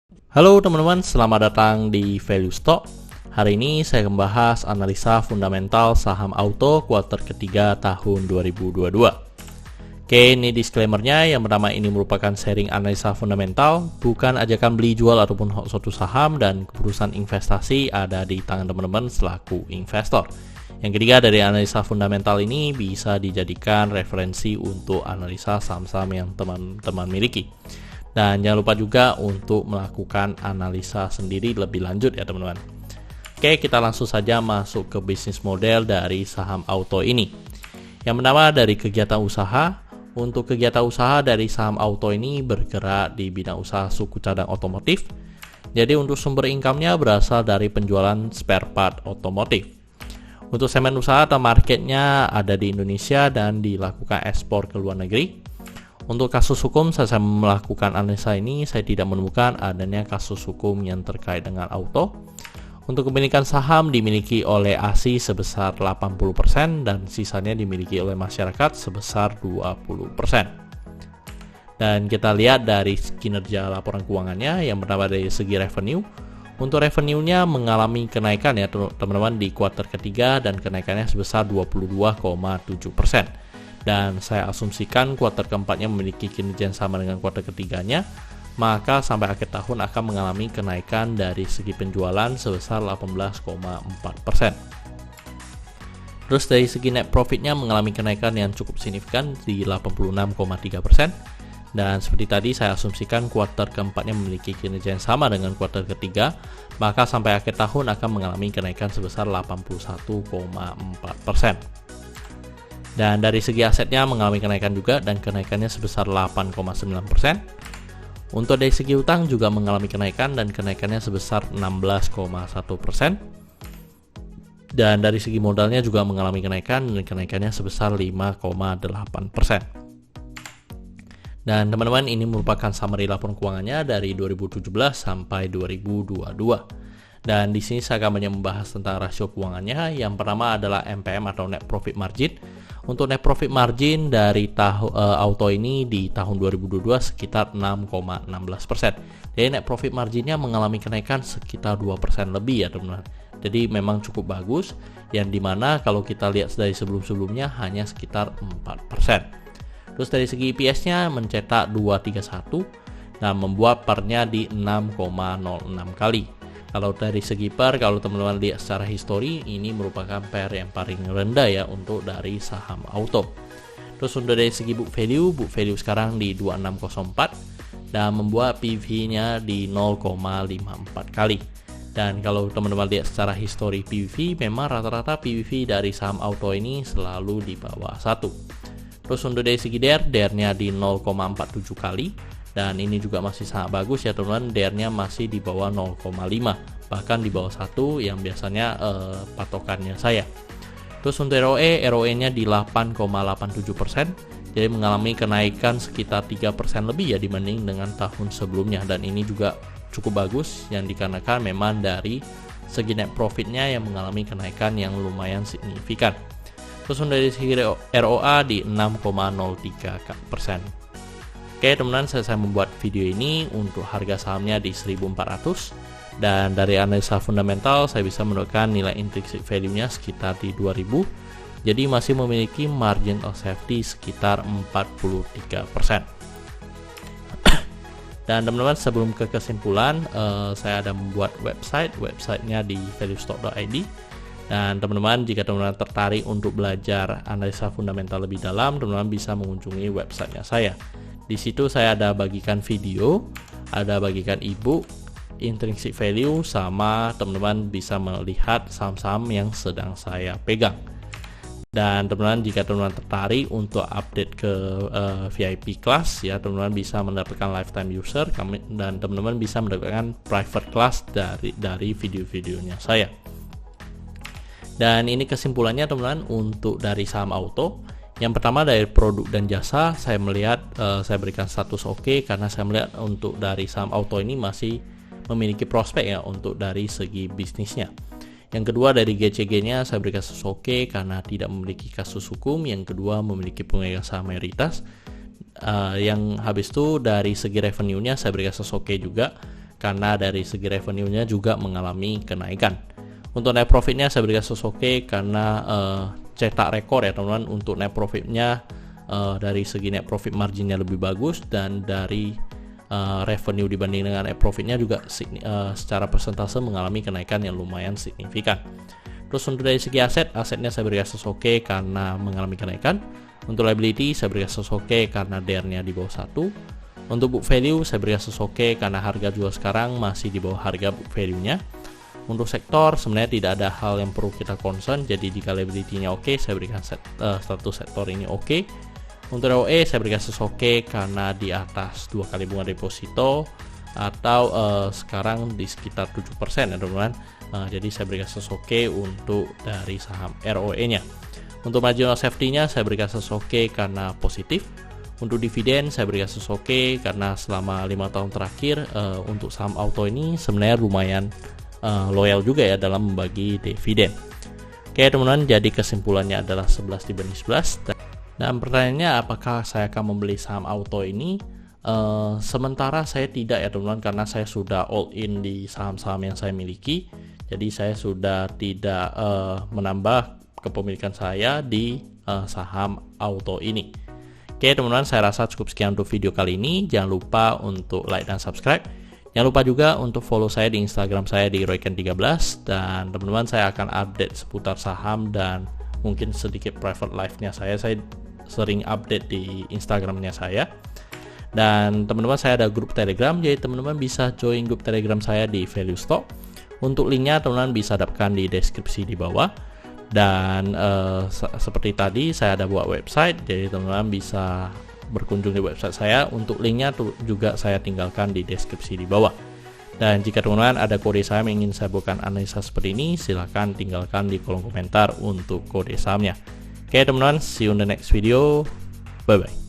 Halo teman-teman, selamat datang di Value Stock. Hari ini saya akan membahas analisa fundamental saham auto kuartal ketiga tahun 2022. Oke, ini disclaimer-nya. Yang pertama, ini merupakan sharing analisa fundamental, bukan ajakan beli jual ataupun suatu saham, dan keputusan investasi ada di tangan teman-teman selaku investor. Yang ketiga, dari analisa fundamental ini bisa dijadikan referensi untuk analisa saham-saham yang teman-teman miliki. Dan jangan lupa juga untuk melakukan analisa sendiri lebih lanjut ya teman-teman. Oke, kita langsung saja masuk ke bisnis model dari saham auto ini. Yang pertama, dari kegiatan usaha. Untuk kegiatan usaha dari saham auto ini bergerak di bidang usaha suku cadang otomotif. Jadi untuk sumber income-nya berasal dari penjualan spare part otomotif. Untuk segmen usaha atau marketnya ada di Indonesia dan dilakukan ekspor ke luar negeri. Untuk kasus hukum, saya melakukan analisa ini, saya tidak menemukan adanya kasus hukum yang terkait dengan auto. Untuk kepemilikan saham dimiliki oleh ASI sebesar 80% dan sisanya dimiliki oleh masyarakat sebesar 20%. Dan kita lihat dari kinerja laporan keuangannya. Yang pertama dari segi revenue. Untuk revenue-nya mengalami kenaikan ya teman-teman di kuartal ketiga dan kenaikannya sebesar 22,7%. Dan saya asumsikan kuartal keempatnya memiliki kinerja yang sama dengan kuartal ketiganya, maka sampai akhir tahun akan mengalami kenaikan dari segi penjualan sebesar 18,4%. Terus dari segi net profitnya mengalami kenaikan yang cukup signifikan di 86,3%. Dan seperti tadi saya asumsikan kuartal keempatnya memiliki kinerja yang sama dengan kuartal ketiga, maka sampai akhir tahun akan mengalami kenaikan sebesar 81,4%. Dan dari segi asetnya mengalami kenaikan juga dan kenaikannya sebesar 8,9%. Untuk dari segi utang juga mengalami kenaikan dan kenaikannya sebesar 16,1%. Dan dari segi modalnya juga mengalami kenaikan dan kenaikannya sebesar 5,8%. Dan teman-teman, ini merupakan summary laporan keuangannya dari 2017 sampai 2022. Dan di sini saya akan banyak membahas tentang rasio keuangannya. Yang pertama adalah NPM atau net profit margin. Untuk net profit margin dari auto ini di tahun 2022 sekitar 6,16%. Jadi net profit marginnya mengalami kenaikan sekitar 2% lebih ya teman-teman. Jadi memang cukup bagus, yang dimana kalau kita lihat dari sebelum-sebelumnya hanya sekitar 4%. Terus dari segi EPS-nya mencetak 231 dan membuat PER-nya di 6,06 kali. Kalau dari segi PER, kalau teman-teman lihat secara histori, ini merupakan PER yang paling rendah ya untuk dari saham auto. Terus untuk dari segi book value sekarang di 2604 dan membuat PV-nya di 0,54 kali. Dan kalau teman-teman lihat secara histori PV, memang rata-rata PV dari saham auto ini selalu di bawah 1. Terus untuk dari segi DER-nya di 0,47 kali. Dan ini juga masih sangat bagus ya teman-teman, DER-nya masih di bawah 0,5, bahkan di bawah 1 yang biasanya patokannya saya. Terus untuk ROE-nya di 8,87%, jadi mengalami kenaikan sekitar 3% lebih ya dibanding dengan tahun sebelumnya. Dan ini juga cukup bagus yang dikarenakan memang dari segi net profitnya yang mengalami kenaikan yang lumayan signifikan. Terus untuk dari segi ROA di 6,03%. Oke teman-teman, saya membuat video ini untuk harga sahamnya di 1400 dan dari analisa fundamental saya bisa menemukan nilai intrinsic value-nya sekitar di 2000. Jadi masih memiliki margin of safety sekitar 43%. Dan teman-teman, sebelum ke kesimpulan, saya ada membuat websitenya di valuestock.id. Dan teman-teman, jika teman-teman tertarik untuk belajar analisa fundamental lebih dalam, teman-teman bisa mengunjungi websitenya saya. Di situ saya ada bagikan video, ada bagikan ebook, intrinsic value, sama teman-teman bisa melihat saham-saham yang sedang saya pegang. Dan teman-teman, jika teman-teman tertarik untuk update ke VIP class ya, teman-teman bisa mendapatkan lifetime user dan teman-teman bisa mendapatkan private class dari video-videonya saya. Dan ini kesimpulannya teman-teman untuk dari saham auto. Yang pertama dari produk dan jasa, saya melihat saya berikan status oke karena saya melihat untuk dari saham auto ini masih memiliki prospek ya untuk dari segi bisnisnya. Yang kedua dari GCG-nya saya berikan status oke karena tidak memiliki kasus hukum. Yang kedua memiliki pemegang saham mayoritas. Yang habis itu dari segi revenue-nya saya berikan status oke juga karena dari segi revenue-nya juga mengalami kenaikan. Untuk net profit-nya saya berikan oke karena cetak rekor ya teman-teman. Untuk net profit-nya dari segi net profit marginnya lebih bagus, dan dari revenue dibanding dengan net profit-nya juga secara persentase mengalami kenaikan yang lumayan signifikan. Terus untuk dari segi asetnya saya berikan oke karena mengalami kenaikan. Untuk liability saya berikan oke karena DER-nya di bawah 1. Untuk book value saya berikan oke karena harga jual sekarang masih di bawah harga book value-nya. Untuk sektor sebenarnya tidak ada hal yang perlu kita concern, jadi jika liability-nya oke, saya berikan status sektor ini oke. Untuk ROE saya berikan oke karena di atas 2 kali bunga deposito, atau sekarang di sekitar 7% ya teman-teman. Jadi saya berikan oke untuk dari saham ROE-nya. Untuk margin of safety-nya saya berikan oke karena positif. Untuk dividen saya berikan oke karena selama 5 tahun terakhir untuk saham auto ini sebenarnya lumayan loyal juga ya dalam membagi dividen. Oke teman-teman, jadi kesimpulannya adalah 11 dibanding 11. Dan pertanyaannya, apakah saya akan membeli saham auto ini? Sementara saya tidak ya teman-teman, karena saya sudah all in di saham-saham yang saya miliki. Jadi saya sudah tidak menambah kepemilikan saya di saham auto ini. Oke teman-teman, saya rasa cukup sekian untuk video kali ini. Jangan lupa untuk like dan subscribe. Jangan lupa juga untuk follow saya di Instagram saya di royken13, dan teman-teman saya akan update seputar saham dan mungkin sedikit private life-nya saya sering update di Instagramnya saya. Dan teman-teman saya ada grup Telegram, jadi teman-teman bisa join grup Telegram saya di Value Stock. Untuk linknya teman-teman bisa dapatkan di deskripsi di bawah. Dan seperti tadi saya ada buat website, jadi teman-teman bisa berkunjung di website saya. Untuk linknya juga saya tinggalkan di deskripsi di bawah. Dan jika teman-teman ada kode saham yang ingin saya buatkan analisa seperti ini, silahkan tinggalkan di kolom komentar untuk kode sahamnya. Oke teman-teman, see you in the next video. Bye bye.